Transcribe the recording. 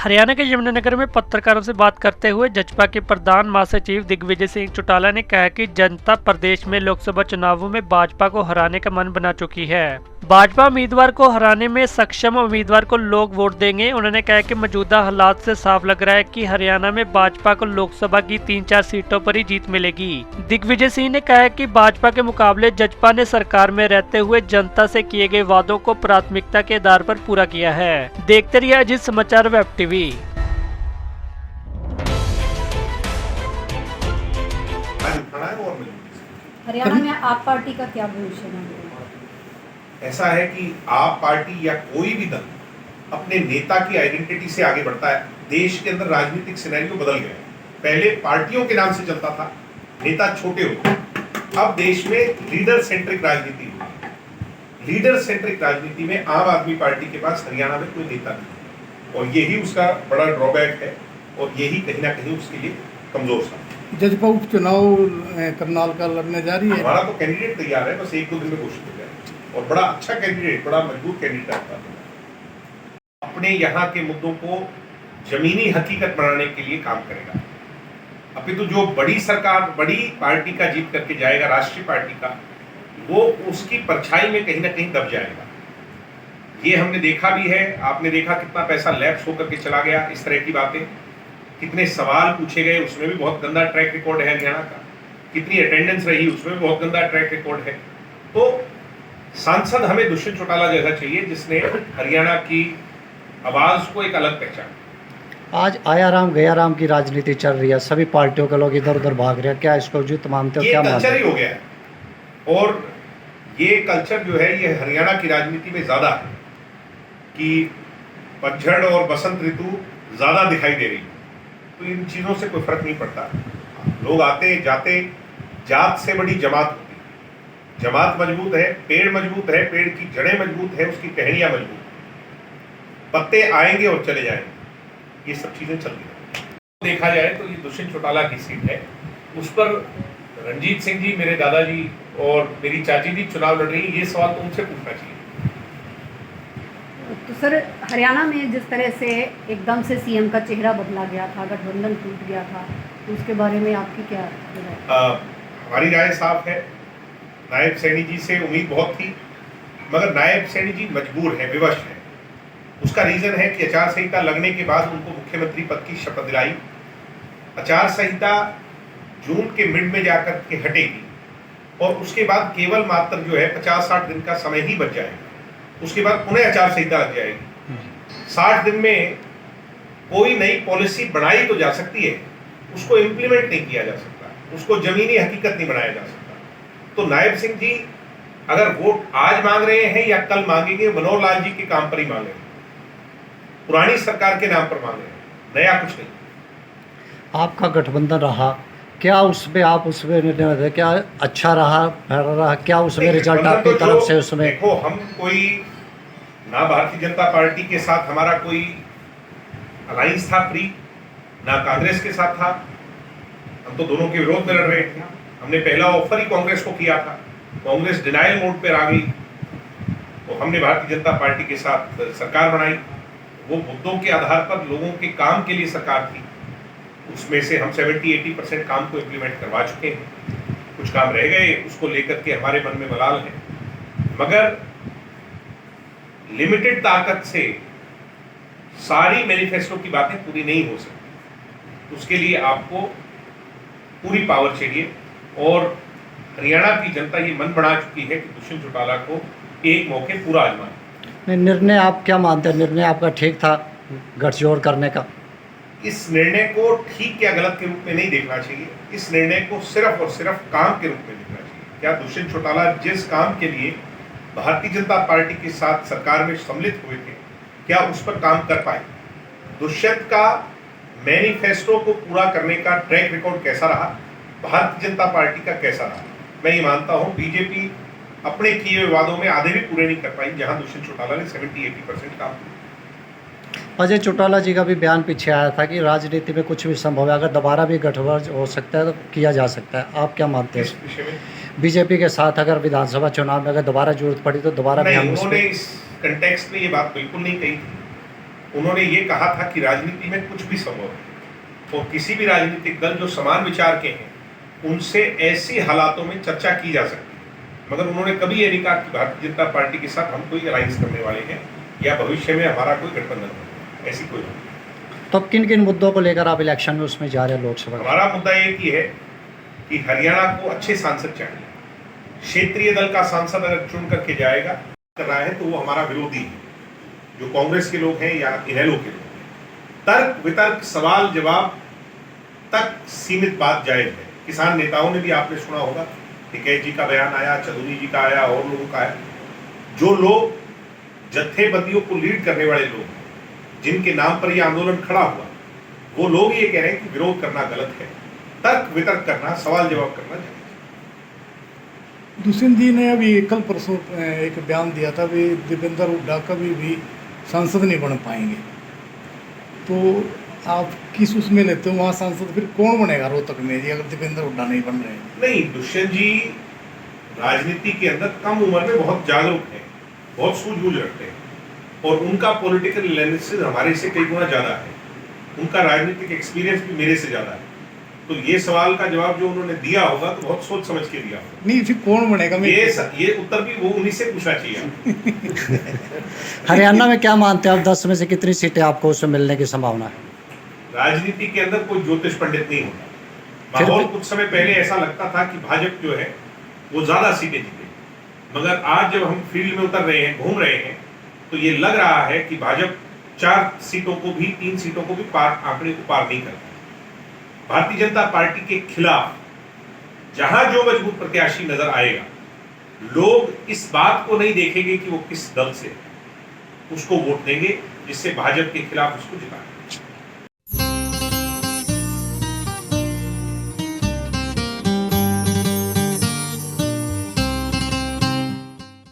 हरियाणा के यमुनानगर में पत्रकारों से बात करते हुए जजपा के प्रधान महासचिव दिग्विजय सिंह चौटाला ने कहा कि जनता प्रदेश में लोकसभा चुनावों में भाजपा को हराने का मन बना चुकी है। भाजपा उम्मीदवार को हराने में सक्षम उम्मीदवार को लोग वोट देंगे। उन्होंने कहा कि मौजूदा हालात से साफ लग रहा है कि हरियाणा में भाजपा को लोकसभा की 3-4 सीटों पर ही जीत मिलेगी। दिग्विजय सिंह ने कहा कि भाजपा के मुकाबले जजपा ने सरकार में रहते हुए जनता से किए गए वादों को प्राथमिकता के आधार पर पूरा किया है। देखते रहिए अजीत समाचार वेब टीवी। हरियाणा में आप पार्टी का क्या भविष्य है? ऐसा है कि आप पार्टी या कोई भी दल अपने नेता की आइडेंटिटी से आगे बढ़ता है। देश के अंदर राजनीतिक सिनेरियो बदल गया है। पहले पार्टियों के नाम से चलता था, नेता छोटे होते। अब देश में लीडर सेंट्रिक राजनीति हुई है। लीडर सेंट्रिक राजनीति में आम आदमी पार्टी के पास हरियाणा में कोई नेता नहीं और यही उसका बड़ा ड्रॉबैक है और यही कहीं ना कहीं उसके लिए कमजोर सा। जजपा उपचुनाव करनाल का लड़ने जा रही है। हमारा तो कैंडिडेट तैयार है, बस 1-2 दिन में घोषित हो जाए और बड़ा अच्छा कैंडिडेट, बड़ा मजबूत कैंडिडेट आता है। अपने यहाँ के मुद्दों को जमीनी हकीकत बनाने के लिए काम करेगा। अपितु जो बड़ी सरकार, बड़ी पार्टी का जीत करके जाएगा, राष्ट्रीय पार्टी का, वो उसकी परछाई में कहीं ना कहीं दब जाएगा। ये हमने देखा भी है। आपने देखा कितना पैसा लैप्स होकर के चला गया, इस तरह की बातें, कितने सवाल पूछे गए, उसमें भी बहुत गंदा ट्रैक रिकॉर्ड है हरियाणा का। कितनी अटेंडेंस रही, उसमें भी बहुत गंदा ट्रैक रिकॉर्ड है। तो सांसद हमें दुष्यंत चौटाला जैसा चाहिए जिसने हरियाणा की आवाज को एक अलग पहचान। आज आया राम गया राम की राजनीति चल रही है, सभी पार्टियों के लोग इधर उधर भाग रहे हैं, क्या इसको उचित मानते हो? ये क्या मानते कल्चर ही हो गया है और ये कल्चर जो है ये हरियाणा की राजनीति में ज्यादा है कि पतझड़ और बसंत ऋतु ज्यादा दिखाई दे रही है। तो इन चीजों से कोई फर्क नहीं पड़ता। लोग आते जाते, जात से बड़ी जमात होती है। जमात मजबूत है, पेड़ मजबूत है, पेड़ की जड़ें मजबूत है, उसकी टहनियां मजबूत है। पत्ते आएंगे और चले जाएंगे, ये सब चीजें चलती हैं। देखा जाए तो ये दुष्यंत चौटाला की सीट है, उस पर रणजीत सिंह जी, मेरे दादाजी और मेरी चाची जी चुनाव लड़ रही है। ये सवाल तो उनसे पूछना चाहिए। तो सर, हरियाणा में जिस तरह से एकदम से सीएम का चेहरा बदला गया था, गठबंधन टूट गया था, तो उसके बारे में आपकी क्या राय? हमारी राय साफ है। नायब सैनी जी से उम्मीद बहुत थी, मगर नायब सैनी जी मजबूर है, विवश है। उसका रीजन है कि आचार संहिता लगने के बाद उनको मुख्यमंत्री पद की शपथ दिलाई। आचार संहिता जून के मिड में जाकर के हटेगी और उसके बाद केवल मात्र जो है 50-60 दिन का समय ही बच जाएगा। उसके बाद पुनः आचार संहिता लग जाएगी। 60 दिन में कोई नई पॉलिसी बनाई तो जा सकती है, उसको इम्प्लीमेंट नहीं किया जा सकता, उसको जमीनी हकीकत नहीं बनाया जा सकता। तो नायब सिंह जी अगर वोट आज मांग रहे हैं या कल मांगेंगे, मनोहर लाल जी के काम पर ही मांगेंगे, पुरानी सरकार के नाम पर मांग रहे हैं, नया कुछ नहीं। आपका गठबंधन रहा, क्या उसमें आप उसमें निर्णय, क्या अच्छा रहा, क्या उसमें रिजल्ट आपकी तरफ से? उसमें देखो, हम कोई ना भारतीय जनता पार्टी के साथ हमारा कोई अलायंस था फ्री, ना कांग्रेस के साथ था। हम तो दोनों के विरोध में लड़ रहे थे। हमने पहला ऑफर ही कांग्रेस को किया था, कांग्रेस डिनाइल मोड पर आ गई, तो हमने भारतीय जनता पार्टी के साथ सरकार बनाई। वो मुद्दों के आधार पर लोगों के काम के लिए सरकार थी। उसमें से हम 70-80% काम को इम्प्लीमेंट करवा चुके हैं। कुछ काम रह गए, उसको लेकर के हमारे मन में मलाल है, मगर लिमिटेड ताकत से सारी मैनिफेस्टो की बातें पूरी नहीं हो सकती। उसके लिए आपको पूरी पावर चाहिए और हरियाणा की जनता ये मन बना चुकी है कि दुष्यंत चौटाला को एक मौके पूरा आजमाए। निर्णय आप क्या मानते हैं? निर्णय आपका ठीक था गठजोड़ करने का? इस निर्णय को ठीक या गलत के रूप में नहीं देखना चाहिए। इस निर्णय को सिर्फ और सिर्फ काम के रूप में देखना चाहिए। क्या दुष्यंत चौटाला जिस काम के लिए भारतीय जनता पार्टी के साथ सरकार में सम्मिलित हुए थे, क्या उस पर काम कर पाए? दुष्यंत का मैनिफेस्टो को पूरा करने का ट्रैक रिकॉर्ड कैसा रहा, भारतीय जनता पार्टी का कैसा रहा? मैं ये मानता हूँ बीजेपी अपने किए हुए वादों में आधे भी पूरे नहीं कर पाई, जहां दुष्यंत चौटाला ने 70-80% काम किया। अजय चौटाला जी का भी बयान पीछे आया था कि राजनीति में कुछ भी संभव है, अगर दोबारा भी गठबंधन हो सकता है तो किया जा सकता है। आप क्या मानते हैं इस विषय में? बीजेपी के साथ अगर विधानसभा चुनाव में अगर दोबारा जरूरत पड़ी तो दोबारा भी हम उन्होंने इस कंटेक्स्ट में ये बात बिल्कुल नहीं कही थी। उन्होंने ये कहा था कि राजनीति में कुछ भी संभव है और किसी भी राजनीतिक दल जो समान विचार के हैं उनसे ऐसी हालातों में चर्चा की जा सकती है, मगर उन्होंने कभी ये नहीं कहा कि भारतीय जनता पार्टी के साथ हम कोई अलायंस करने वाले हैं या भविष्य में हमारा कोई गठबंधन होगा, ऐसी कोई नहीं। तो किन किन मुद्दों को लेकर आप इलेक्शन में उसमें जा रहे हैं लोकसभा? हमारा मुद्दा एक ही है कि हरियाणा को अच्छे सांसद चाहिए। क्षेत्रीय दल का सांसद अगर चुन करके जाएगा कर रहा है तो वो हमारा विरोधी है, जो कांग्रेस के लोग हैं या इनेलो के लोग हैं। तर्क वितर्क सवाल जवाब तक सीमित बात जायज है। किसान नेताओं ने भी आपने सुना होगा, टिकैत जी का बयान आया, चौधरी जी का आया और लोगों का आया। जो लोग जत्थेबंदियों को लीड करने वाले लोग हैं, जिनके नाम पर यह आंदोलन खड़ा हुआ, वो लोग ये कह रहे हैं कि विरोध करना गलत है, तर्क वितर्क करना, सवाल जवाब करना चाहिए। दुष्यंत जी ने अभी कल परसों एक बयान दिया था भी दीपेंद्र हुड्डा कभी भी सांसद नहीं बन पाएंगे, तो आप किस उसमें लेते हो वहाँ सांसद फिर कौन बनेगा रोहतक में जी अगर दीपेंद्र हुड्डा नहीं बन रहे? नहीं, दुष्यंत जी राजनीति के अंदर कम उम्र में बहुत जागरूक है, बहुत सूझबूझ रखते हैं और उनका पॉलिटिकल एनालिसिस हमारे से कई गुना ज्यादा है। उनका राजनीतिक एक्सपीरियंस भी मेरे से ज्यादा है। तो ये सवाल का जवाब जो उन्होंने दिया होगा तो बहुत सोच समझ के दिया होगा। नहीं, फिर कौन बनेगा? ये उत्तर भी वो उन्हीं से पूछना चाहिए। हरियाणा में क्या मानते हैं आप, 10 में से कितनी सीटें आपको उसमें मिलने की संभावना है? राजनीति के अंदर कोई ज्योतिष पंडित नहीं होता। माहौल कुछ समय पहले ऐसा लगता था कि भाजपा जो है वो ज्यादा सीटें जीतेगी, मगर आज जब हम फील्ड में उतर रहे हैं, घूम रहे हैं, तो ये लग रहा है कि भाजपा 4 सीटों को भी, 3 सीटों को भी आंकड़े को पार नहीं करती। भारतीय जनता पार्टी के खिलाफ जहां जो मजबूत प्रत्याशी नजर आएगा, लोग इस बात को नहीं देखेंगे कि वो किस दल से, उसको वोट देंगे जिससे भाजपा के खिलाफ उसको जिताएं।